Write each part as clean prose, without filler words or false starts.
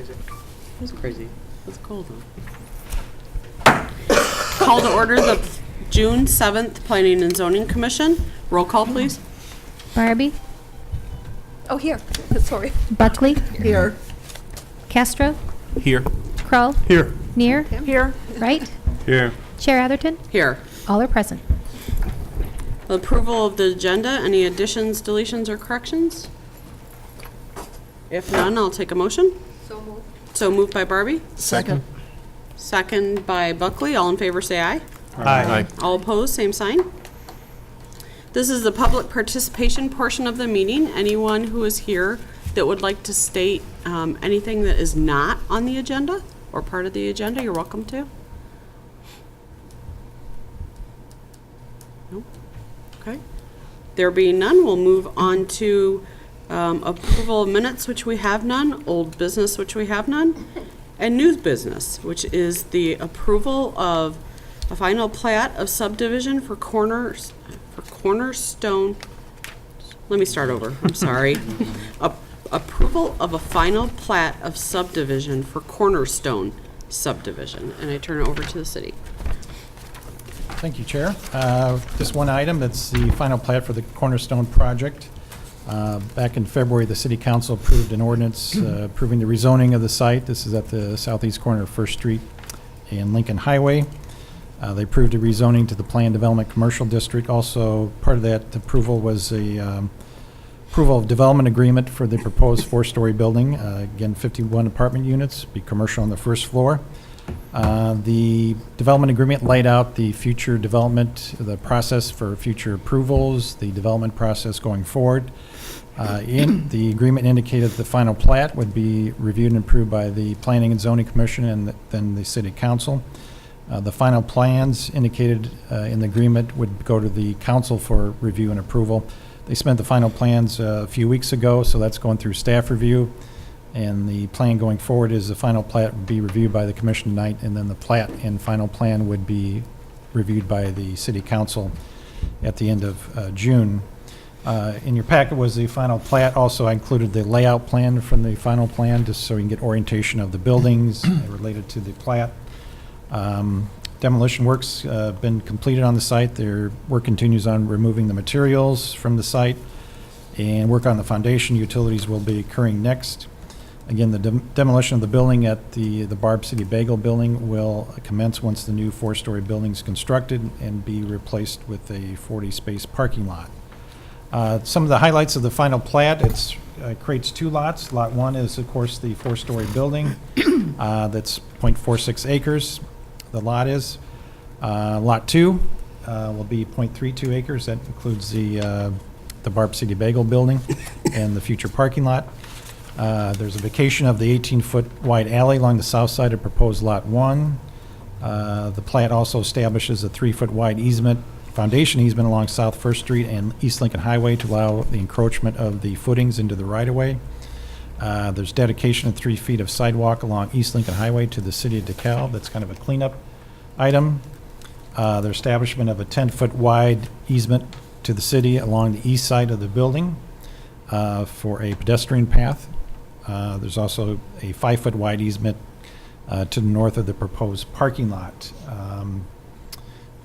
crazy. It's crazy. It's cold though. Call to order the June 7th Planning and Zoning Commission. Roll call, please. Barbie, Oh, here. Sorry. Buckley, Here. Castro, Here. Kroll, Here. Neer, Here. Wright, Here. Chair Atherton. Here. All are present. Approval of the agenda. Any additions, deletions, or corrections? If none, I'll take a motion. So moved. So moved by Barbie. Second. Second by Buckley. All in favor, say aye. Aye. All opposed, same sign. This is the public participation portion of the meeting. Anyone who is here that would like to state anything that is not on the agenda or part of the agenda, you're welcome to. No? Okay. There being none, we'll move on to approval of minutes, which we have none, old business, which we have none, and new business, which is the approval of a final plat of subdivision for Cornerstone. Let me start over. I'm sorry. Approval of a final plat of subdivision for Cornerstone subdivision. And I turn it over to the city. Thank you, Chair. Just one item, that's the final plat for the Cornerstone project. Back in February, the City Council approved an ordinance approving the rezoning of the site. This is at the southeast corner of First Street and Lincoln Highway. They approved a rezoning to the Planned Development Commercial District. Also, part of that approval was a approval of development agreement for the proposed four-story building. Again, 51 apartment units, be commercial on the first floor. The development agreement laid out the future development, the process for future approvals, the development process going forward. The agreement indicated the final plat would be reviewed and approved by the Planning and Zoning Commission and then the City Council. The final plans indicated in the agreement would go to the council for review and approval. They spent the final plans a few weeks ago, so that's going through staff review. And the plan going forward is the final plat would be reviewed by the commission tonight, and then the plat and final plan would be reviewed by the city council at the end of June. In your packet was the final plat. Also, I included the layout plan from the final plan, just so you can get orientation of the buildings related to the plat. Demolition work's been completed on the site. Their work continues on removing the materials from the site, and work on the foundation utilities will be occurring next. Again, the demolition of the building at the Barb City Bagel building will commence once the new four-story building is constructed and be replaced with a 40-space parking lot. Some of the highlights of the final plat, it creates two lots. Lot 1 is, of course, the four-story building. That's 0.46 acres. The lot is. Lot 2 will be 0.32 acres. That includes the Barb City Bagel building and the future parking lot. There's a vacation of the 18-foot wide alley along the south side of proposed Lot 1. The plat also establishes a 3-foot wide easement, foundation easement along South First Street and East Lincoln Highway to allow the encroachment of the footings into the right-of-way. There's dedication of 3 feet of sidewalk along East Lincoln Highway to the city of DeKalb. That's kind of a cleanup item. The establishment of a 10-foot wide easement to the city along the east side of the building for a pedestrian path. There's also a 5-foot wide easement to the north of the proposed parking lot.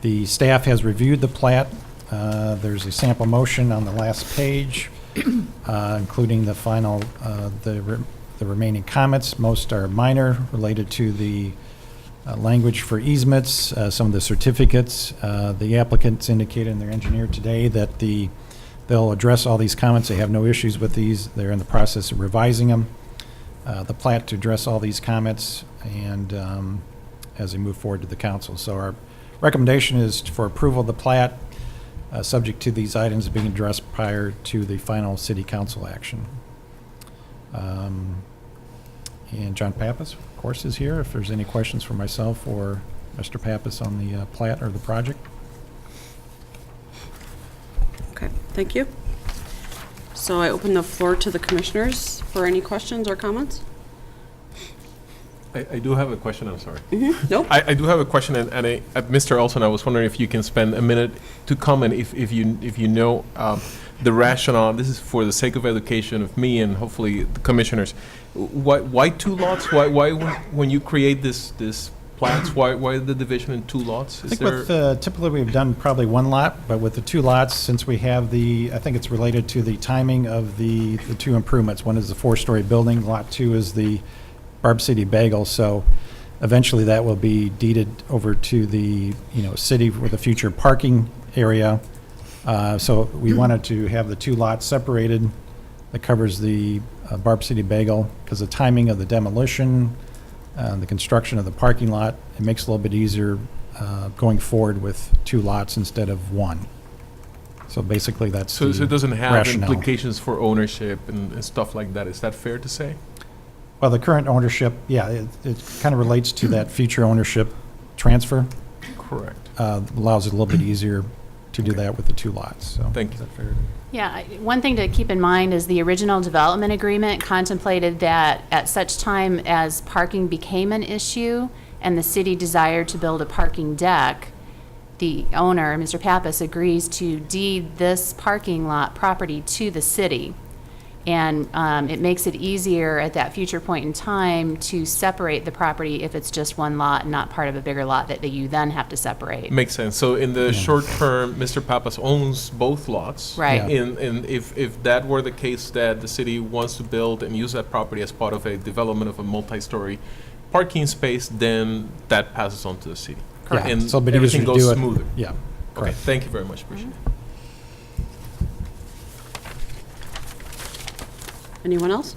The staff has reviewed the plat. There's a sample motion on the last page, including the final, the remaining comments. Most are minor, related to the language for easements, some of the certificates. The applicants indicated in their engineer today that they'll address all these comments. They have no issues with these. They're in the process of revising them, the plat, to address all these comments, and as they move forward to the council. So our recommendation is for approval of the plat, subject to these items being addressed prior to the final city council action. And John Pappas, of course, is here if there's any questions for myself or Mr. Pappas on the plat or the project. Okay, thank you. So I open the floor to the commissioners for any questions or comments. I do have a question, I'm sorry. Nope. I do have a question, and Mr. Olson, I was wondering if you can spend a minute to comment if you know the rationale. This is for the sake of education of me and hopefully the commissioners. Why two lots? Why when you create this plats, why the division in two lots? I think with, typically we've done probably one lot, but with the two lots, since we have I think it's related to the timing of the two improvements. One is the 4-story building, lot 2 is the Barb City Bagel, so eventually that will be deeded over to the, city for the future parking area. So we wanted to have the two lots separated. That covers the Barb City Bagel, because the timing of the demolition, the construction of the parking lot, it makes it a little bit easier going forward with two lots instead of one. So basically, that's so it doesn't have rationale. implications for ownership and stuff like that. Is that fair to say? Well, the current ownership, yeah, it kind of relates to that future ownership transfer. Correct. Allows it a little bit easier to do that with the two lots. So Thank you. is that fair? Yeah, one thing to keep in mind is the original development agreement contemplated that at such time as parking became an issue and the city desired to build a parking deck, the owner, Mr. Pappas, agrees to deed this parking lot property to the city. And it makes it easier at that future point in time to separate the property if it's just one lot and not part of a bigger lot that you then have to separate. Makes sense. So in the short term, Mr. Pappas owns both lots. Right. Yeah. And if that were the case, that the city wants to build and use that property as part of a development of a multi-story parking space, then that passes on to the city. Yeah, And it's a little bit easier everything to goes do it. smoother. Yeah, Okay, correct. thank you very much. Appreciate it. Anyone else?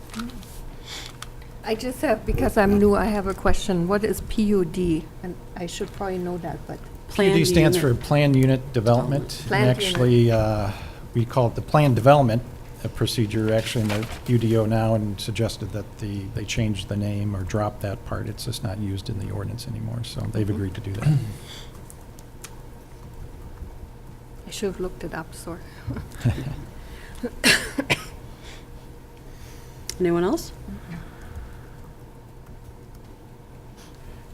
I just have, because I'm new, I have a question. What is PUD? And I should probably know that, but Planned PUD stands unit. for Planned Unit Development. And Planned actually, we call it the Planned Development procedure, actually in the UDO now, and suggested that they change the name or drop that part. It's just not used in the ordinance anymore, so they've agreed to do that. I should have looked it up, sorry. Anyone else?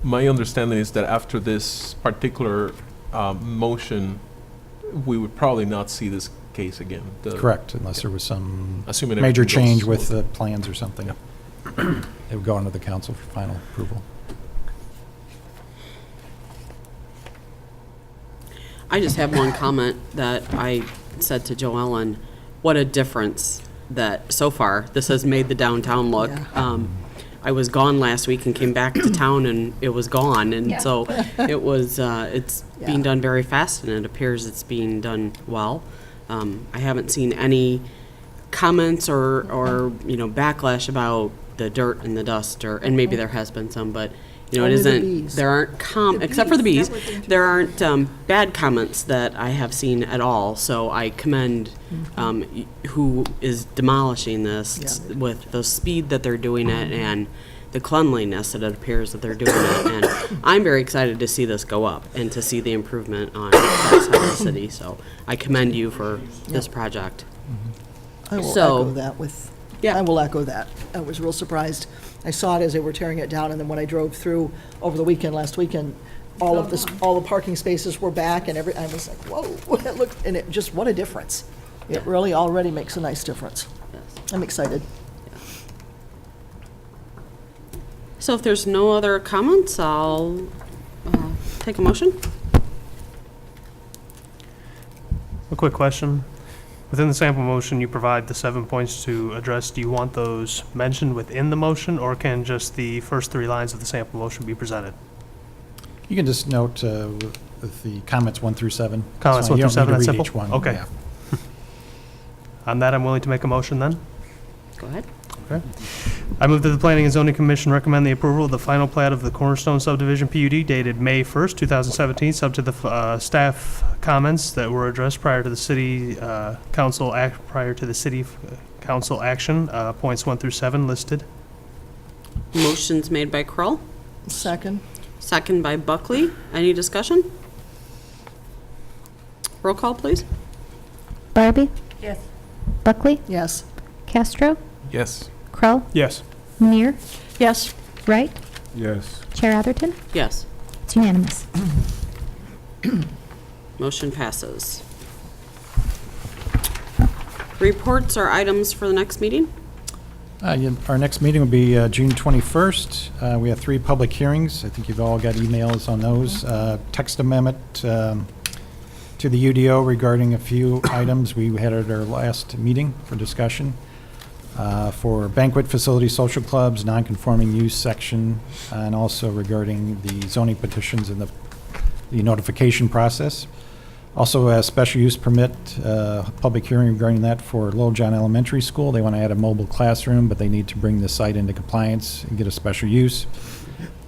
My understanding is that after this particular motion, we would probably not see this case again. Correct, unless there was some Assuming major everything goes change with smoothly. the plans or something. It would go into the council for final approval. I just have one comment that I said to Joellen, what a difference that so far this has made the downtown look. I was gone last week and came back to town and it was gone, and so it was, it's being done very fast and it appears it's being done well. I haven't seen any comments or backlash about the dirt and the dust, and maybe there has been some, but it Only the isn't, bees. there aren't except for the bees, there aren't bad comments that I have seen at all, so I commend who is demolishing this with the speed that they're doing it and the cleanliness that it appears that they're doing it, and I'm very excited to see this go up and to see the improvement on that side of the city, so I commend you for this project. I will So- echo that with, Yeah. I will echo that. I was real surprised. I saw it as they were tearing it down, and then when I drove through over the weekend, last weekend, all the parking spaces were back, and I was like, whoa, it looked, and it just, what a difference. It really already makes a nice difference. Yes. I'm excited. So if there's no other comments, I'll take a motion. A quick question. Within the sample motion, you provide the 7 points to address. Do you want those mentioned within the motion, or can just the first 3 lines of the sample motion be presented? You can just note with the comments 1 through 7. Comments That's fine. 1 through 7, You that's don't need to simple? read each one. Okay. Yeah. On that, I'm willing to make a motion then. Go ahead. Okay. I move that the Planning and Zoning Commission recommend the approval of the final plat of the Cornerstone subdivision PUD dated May 1st, 2017, subject to the staff comments that were addressed prior to the city council action, points 1 through 7 listed. Motion's made by Kroll, Second? second by Buckley. Any discussion? Roll call, please. Barbie, Yes. Buckley, Yes. Castro, Yes. Kroll, Yes. Neer, Yes. Wright, Yes. Chair Atherton. Yes. It's unanimous. Motion passes. Reports or items for the next meeting? Our next meeting will be June 21st. We have 3 public hearings. I think you've all got emails on those. Text amendment to the UDO regarding a few items we had at our last meeting for discussion. For banquet facilities, social clubs, non-conforming use section, and also regarding the zoning petitions and the notification process. Also, a special use permit, public hearing regarding that for Little John Elementary School. They want to add a mobile classroom, but they need to bring the site into compliance and get a special use.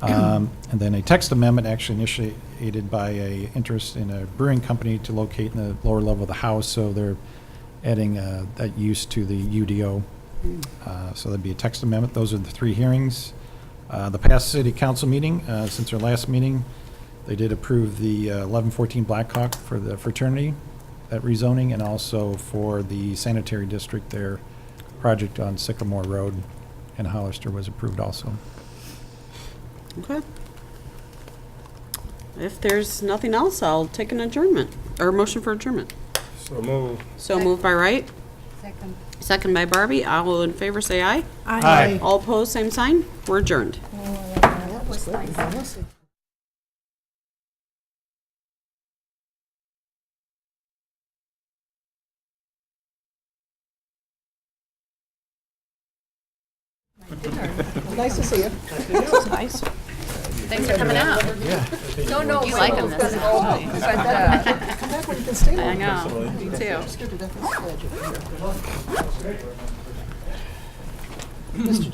And then a text amendment actually initiated by a interest in a brewing company to locate in the lower level of the house, so they're adding that use to the UDO. So that'd be a text amendment. Those are the 3 hearings. The past city council meeting, since our last meeting, they did approve the 1114 Blackhawk for the fraternity, that rezoning, and also for the sanitary district, their project on Sycamore Road in Hollister was approved also. Okay. If there's nothing else, I'll take an adjournment, or a motion for adjournment. So move. So moved by Wright. Second by Barbie. All in favor, say aye. Aye. All opposed, same sign. We're adjourned. That was nice. Nice to see you. Thanks for coming out. No, You like them this time. Come back when you can stay I longer. know, me too. Skip, you're definitely glad you're here. Mr.